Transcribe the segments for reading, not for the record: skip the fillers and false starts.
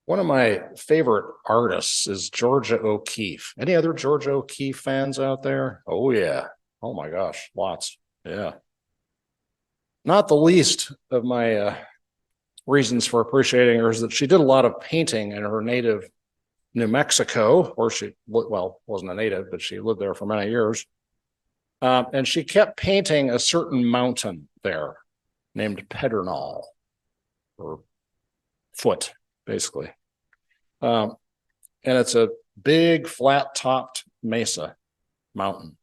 One of my favorite artists is Georgia O'Keeffe. Any other Georgia O'Keeffe fans out there? Oh, yeah. Oh, my gosh. Lots. Yeah. Not the least of my reasons for appreciating her is that she did a lot of painting in her native New Mexico, or wasn't a native, but she lived there for many years. And she kept painting a certain mountain there named Pedernal, or Foot, basically. And it's a big flat-topped mesa mountain,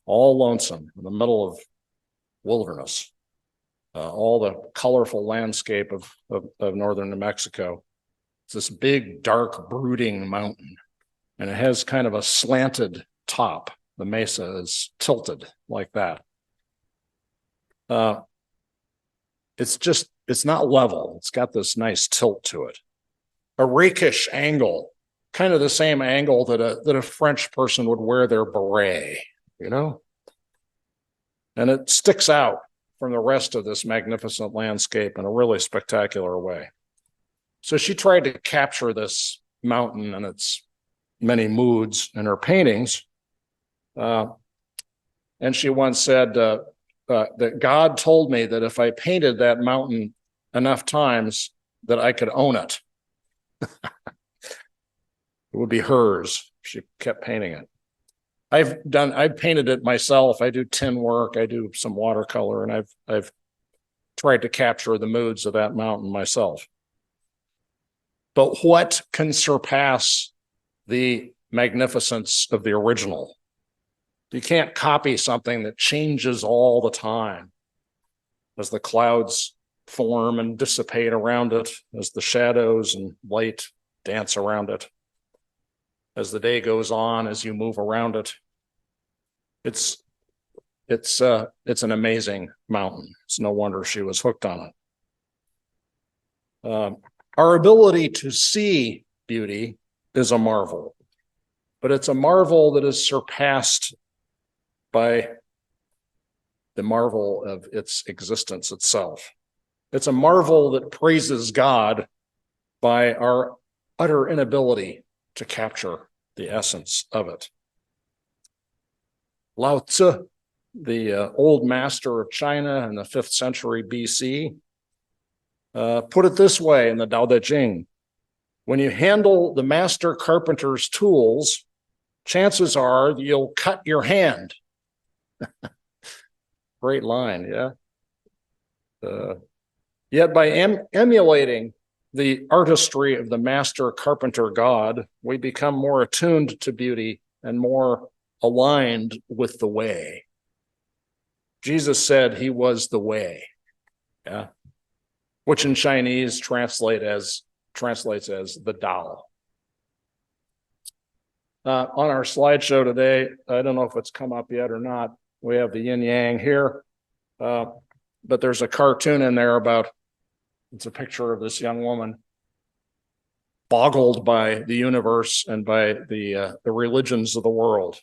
all lonesome in the middle of wilderness. All the colorful landscape of northern New Mexico. It's this big, dark, brooding mountain, and it has kind of a slanted top. The mesa is tilted like that. It's not level. It's got this nice tilt to it. A rakish angle, kind of the same angle that a French person would wear their beret, you know? And it sticks out from the rest of this magnificent landscape in a really spectacular way. So she tried to capture this mountain and its many moods in her paintings. And she once said that God told me that if I painted that mountain enough times that I could own it. It would be hers. She kept painting it. I've painted it myself. I do tin work. I do some watercolor, and I've tried to capture the moods of that mountain myself. But what can surpass the magnificence of the original? You can't copy something that changes all the time as the clouds form and dissipate around it, as the shadows and light dance around it, as the day goes on, as you move around it. It's an amazing mountain. It's no wonder she was hooked on it. Our ability to see beauty is a marvel, but it's a marvel that is surpassed by the marvel of its existence itself. It's a marvel that praises God by our utter inability to capture the essence of it. Lao Tzu, the old master of China in the 5th century BC, put it this way in the Tao Te Ching: when you handle the master carpenter's tools, chances are you'll cut your hand. Great line, yeah. Yet by emulating the artistry of the master carpenter God, we become more attuned to beauty and more aligned with the way. Jesus said he was the way, yeah, which in Chinese translates as the Tao. On our slideshow today, I don't know if it's come up yet or not, we have the yin-yang here, but there's a cartoon in there it's a picture of this young woman boggled by the universe and by the religions of the world.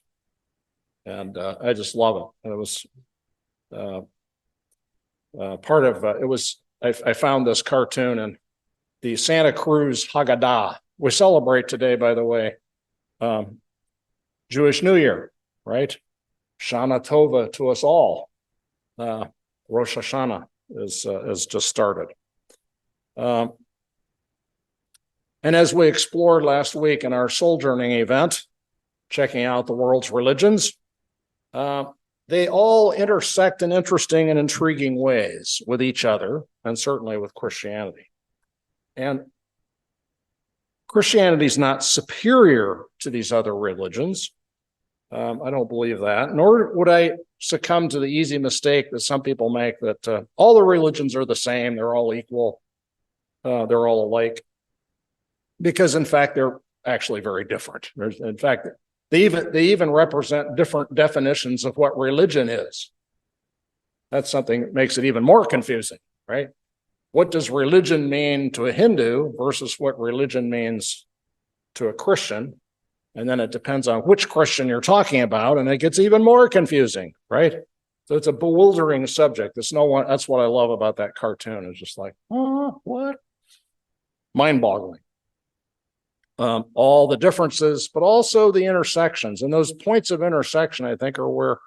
And I just love it. It was part of, I found this cartoon in the Santa Cruz Haggadah. We celebrate today, by the way, Jewish New Year, right? Shana Tova to us all. Rosh Hashanah is just started. And as we explored last week in our soul-journing event, checking out the world's religions, they all intersect in interesting and intriguing ways with each other, and certainly with Christianity. And Christianity is not superior to these other religions. I don't believe that, nor would I succumb to the easy mistake that some people make that all the religions are the same, they're all equal, they're all alike, because in fact, they're actually very different. In fact, they even represent different definitions of what religion is. That's something that makes it even more confusing, right? What does religion mean to a Hindu versus what religion means to a Christian? And then it depends on which Christian you're talking about, and it gets even more confusing, right? So it's a bewildering subject. That's what I love about that cartoon. It's just like, oh, what? Mind-boggling. all the differences, but also the intersections. And those points of intersection, I think, are where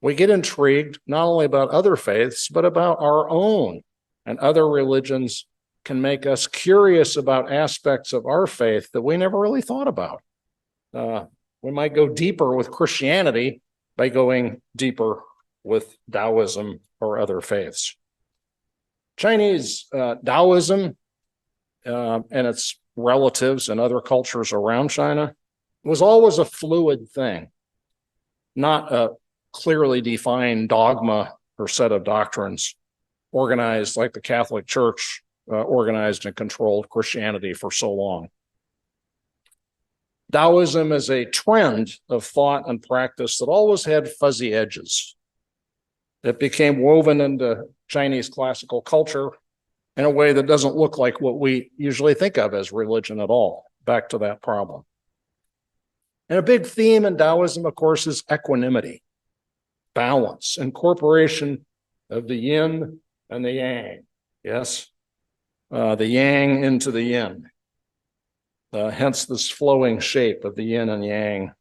we get intrigued not only about other faiths, but about our own. And other religions can make us curious about aspects of our faith that we never really thought about. We might go deeper with Christianity by going deeper with Taoism or other faiths. Chinese Taoism and its relatives and other cultures around China was always a fluid thing, not a clearly defined dogma or set of doctrines organized like the Catholic Church organized and controlled Christianity for so long. Taoism is a trend of thought and practice that always had fuzzy edges. It became woven into Chinese classical culture in a way that doesn't look like what we usually think of as religion at all. Back to that problem. And a big theme in Taoism, of course, is equanimity, balance, incorporation of the yin and the yang. Yes, the yang into the yin. Hence this flowing shape of the yin and yang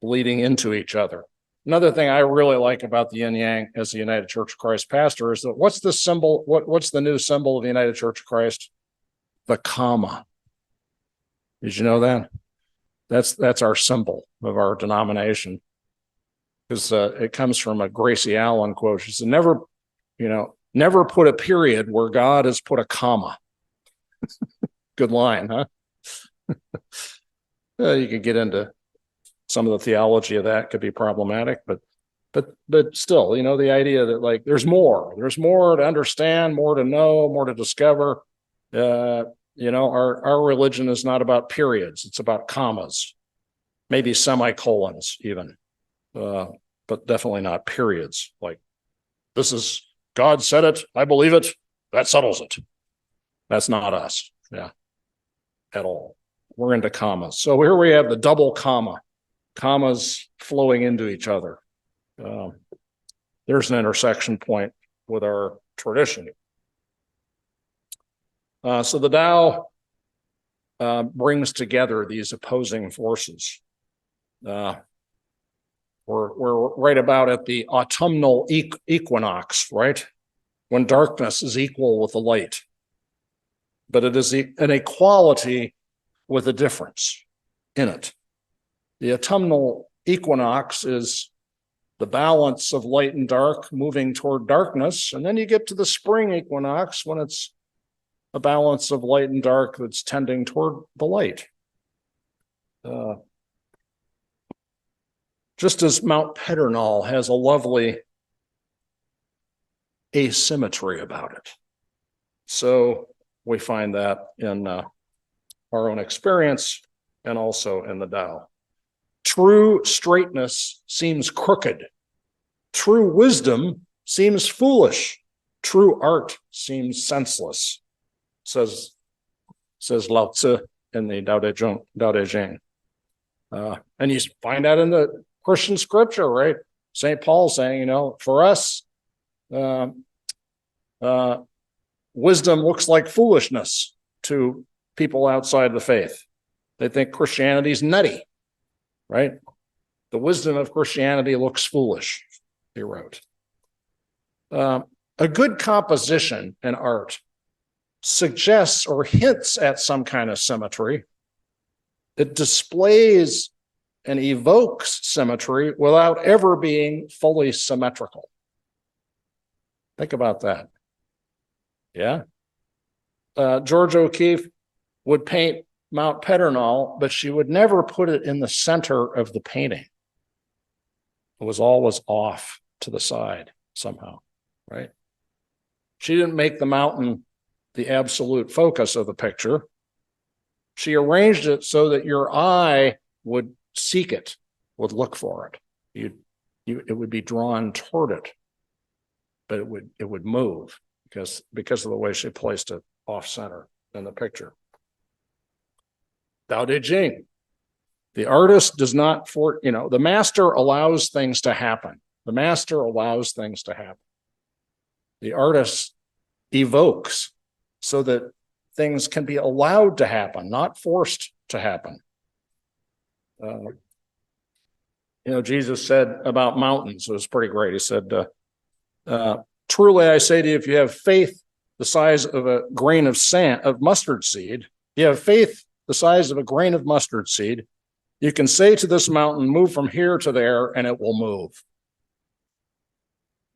bleeding into each other. Another thing I really like about the yin-yang as the United Church of Christ pastor is that what's the symbol, what's the new symbol of the United Church of Christ? The comma. Did you know that? That's our symbol of our denomination. Because it comes from a Gracie Allen quote. She said, never put a period where God has put a comma. Good line, huh? You could get into some of the theology of that, could be problematic, but still, the idea that like there's more to understand, more to know, more to discover. Our religion is not about periods; it's about commas, maybe semicolons, even, but definitely not periods. Like this is God said it, I believe it, that settles it. That's not us, at all. We're into commas. So here we have the double comma. Commas flowing into each other. There's an intersection point with our tradition. So the Tao brings together these opposing forces. We're right about at the autumnal equinox, right? When darkness is equal with the light. But it is an equality with a difference in it. The autumnal equinox is the balance of light and dark moving toward darkness. And then you get to the spring equinox when it's a balance of light and dark that's tending toward the light. Just as Mount Pedernal has a lovely asymmetry about it. So we find that in our own experience and also in the Tao. True straightness seems crooked. True wisdom seems foolish. True art seems senseless, says Lao Tzu in the Tao Te Ching. And you find that in the Christian scripture, right? St. Paul saying, for us, wisdom looks like foolishness to people outside the faith. They think Christianity's nutty. Right? The wisdom of Christianity looks foolish, he wrote. A good composition in art suggests or hints at some kind of symmetry. It displays and evokes symmetry without ever being fully symmetrical. Think about that. Yeah? George O'Keeffe would paint Mount Pedernal, but she would never put it in the center of the painting. It was always off to the side somehow, right? She didn't make the mountain the absolute focus of the picture. She arranged it so that your eye would seek it, would look for it. It would be drawn toward it, but it would move because of the way she placed it off center in the picture. Tao Te Ching. The artist does not the master allows things to happen. The master allows things to happen. The artist evokes so that things can be allowed to happen, not forced to happen. Jesus said about mountains, it was pretty great. He said, truly I say to you, if you have faith the size of a grain of mustard seed, you have faith the size of a grain of mustard seed, you can say to this mountain, move from here to there, and it will move.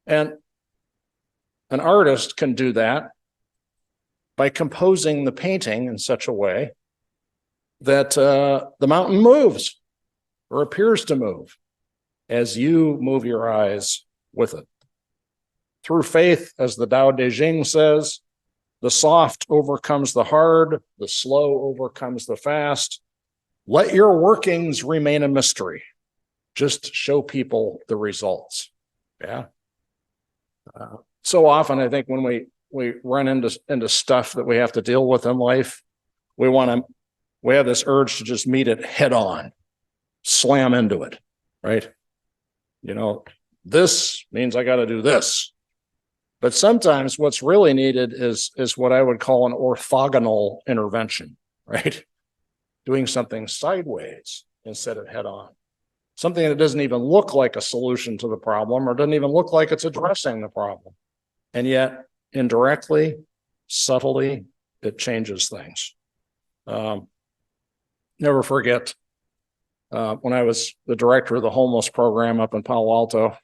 And an artist can do that by composing the painting in such a way that the mountain moves or appears to move as you move your eyes with it. Through faith, as the Tao of Jesus says, the soft overcomes the hard, the slow overcomes the fast. Let your workings remain a mystery. Just show people the results. Yeah. So often, I think when we run into stuff that we have to deal with in life, we have this urge to just meet it head on, slam into it, right? This means I got to do this. But sometimes what's really needed is what I would call an orthogonal intervention, right? Doing something sideways instead of head on. Something that doesn't even look like a solution to the problem or doesn't even look like it's addressing the problem. And yet, indirectly, subtly, it changes things. Never forget when I was the director of the homeless program up in Palo Alto,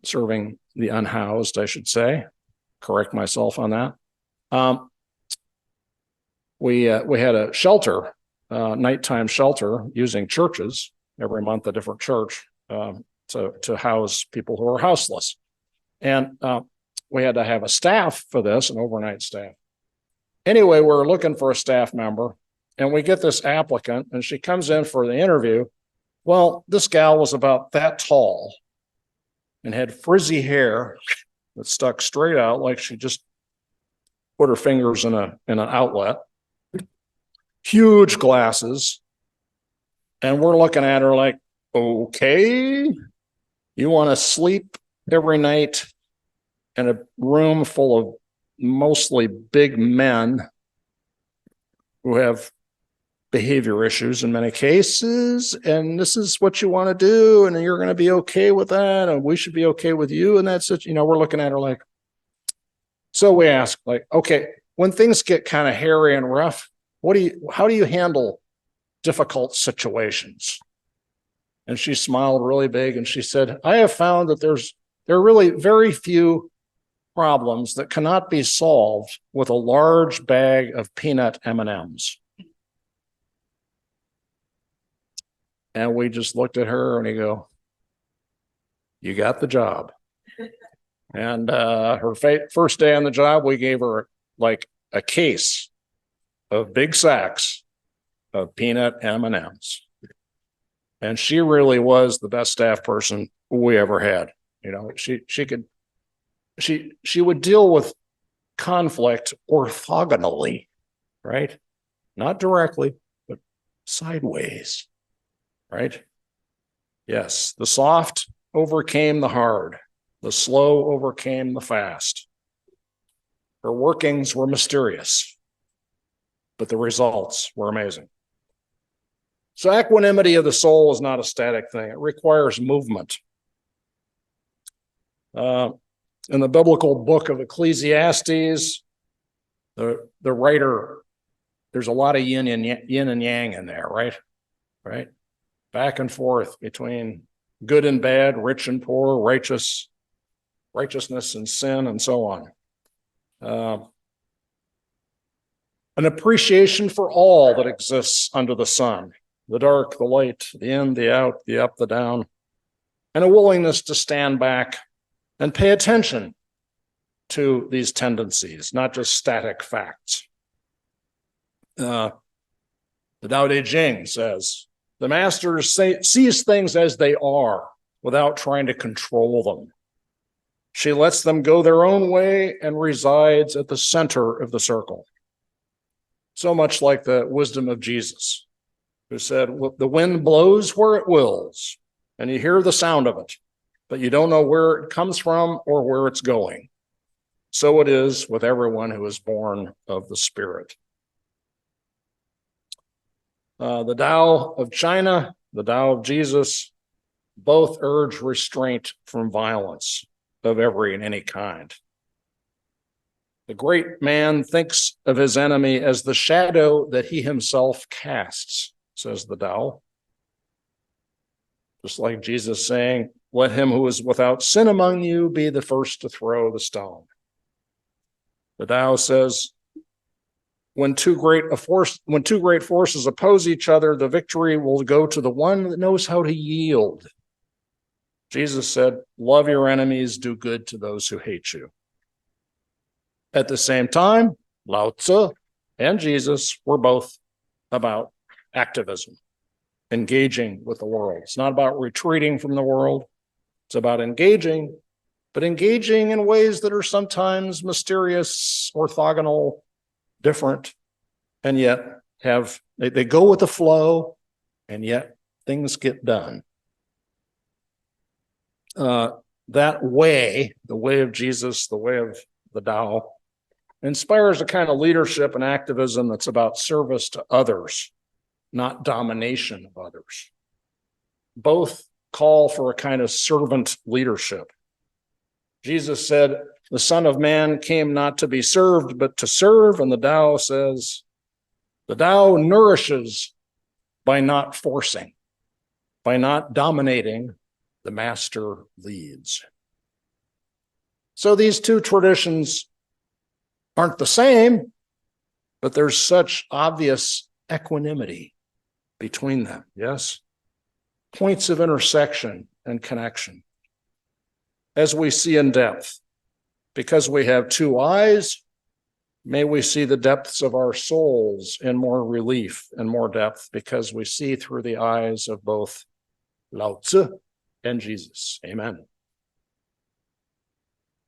serving the unhoused, I should say, correct myself on that. We had a shelter, nighttime shelter, using churches every month, a different church to house people who are houseless. And we had to have a staff for this, an overnight staff. Anyway, we're looking for a staff member, and we get this applicant, and she comes in for the interview. Well, this gal was about that tall and had frizzy hair that stuck straight out like she just put her fingers in an outlet. Huge glasses. And we're looking at her like, okay, you want to sleep every night in a room full of mostly big men who have behavior issues in many cases, and this is what you want to do, and you're going to be okay with that, and we should be okay with you, and that's it. We're looking at her like, so we ask, like, okay, when things get kind of hairy and rough, how do you handle difficult situations? And she smiled really big, and she said, I have found that there are really very few problems that cannot be solved with a large bag of peanut M&Ms. And we just looked at her and we go, you got the job. And her first day on the job, we gave her like a case of big sacks of peanut M&Ms. And she really was the best staff person we ever had. She would deal with conflict orthogonally, right? Not directly, but sideways. Right? Yes, the soft overcame the hard. The slow overcame the fast. Her workings were mysterious, but the results were amazing. So equanimity of the soul is not a static thing. It requires movement. In the biblical book of Ecclesiastes, the writer, there's a lot of yin and yang in there, right? Right? Back and forth between good and bad, rich and poor, righteousness and sin, and so on. An appreciation for all that exists under the sun, the dark, the light, the in, the out, the up, the down, and a willingness to stand back and pay attention to these tendencies, not just static facts. The Tao of Jesus says, the master sees things as they are without trying to control them. She lets them go their own way and resides at the center of the circle. So much like the wisdom of Jesus, who said, the wind blows where it wills, and you hear the sound of it, but you don't know where it comes from or where it's going. so it is with everyone who is born of the Spirit. The Tao of China, the Tao of Jesus, both urge restraint from violence of every and any kind. The great man thinks of his enemy as the shadow that he himself casts, says the Tao. Just like Jesus saying, let him who is without sin among you be the first to throw the stone. The Tao says, when two great forces oppose each other, the victory will go to the one that knows how to yield. Jesus said, love your enemies, do good to those who hate you. At the same time, Lao Tzu and Jesus were both about activism, engaging with the world. It's not about retreating from the world. It's about engaging, but engaging in ways that are sometimes mysterious, orthogonal, different, and yet they go with the flow, and yet things get done. That way, the way of Jesus, the way of the Tao, inspires a kind of leadership and activism that's about service to others, not domination of others. Both call for a kind of servant leadership. Jesus said, the Son of Man came not to be served, but to serve. And the Tao says, the Tao nourishes by not forcing, by not dominating. The master leads. So these two traditions aren't the same, but there's such obvious equanimity between them, yes? Points of intersection and connection. As we see in depth, because we have two eyes, may we see the depths of our souls in more relief and more depth, because we see through the eyes of both Lao Tzu and Jesus. Amen.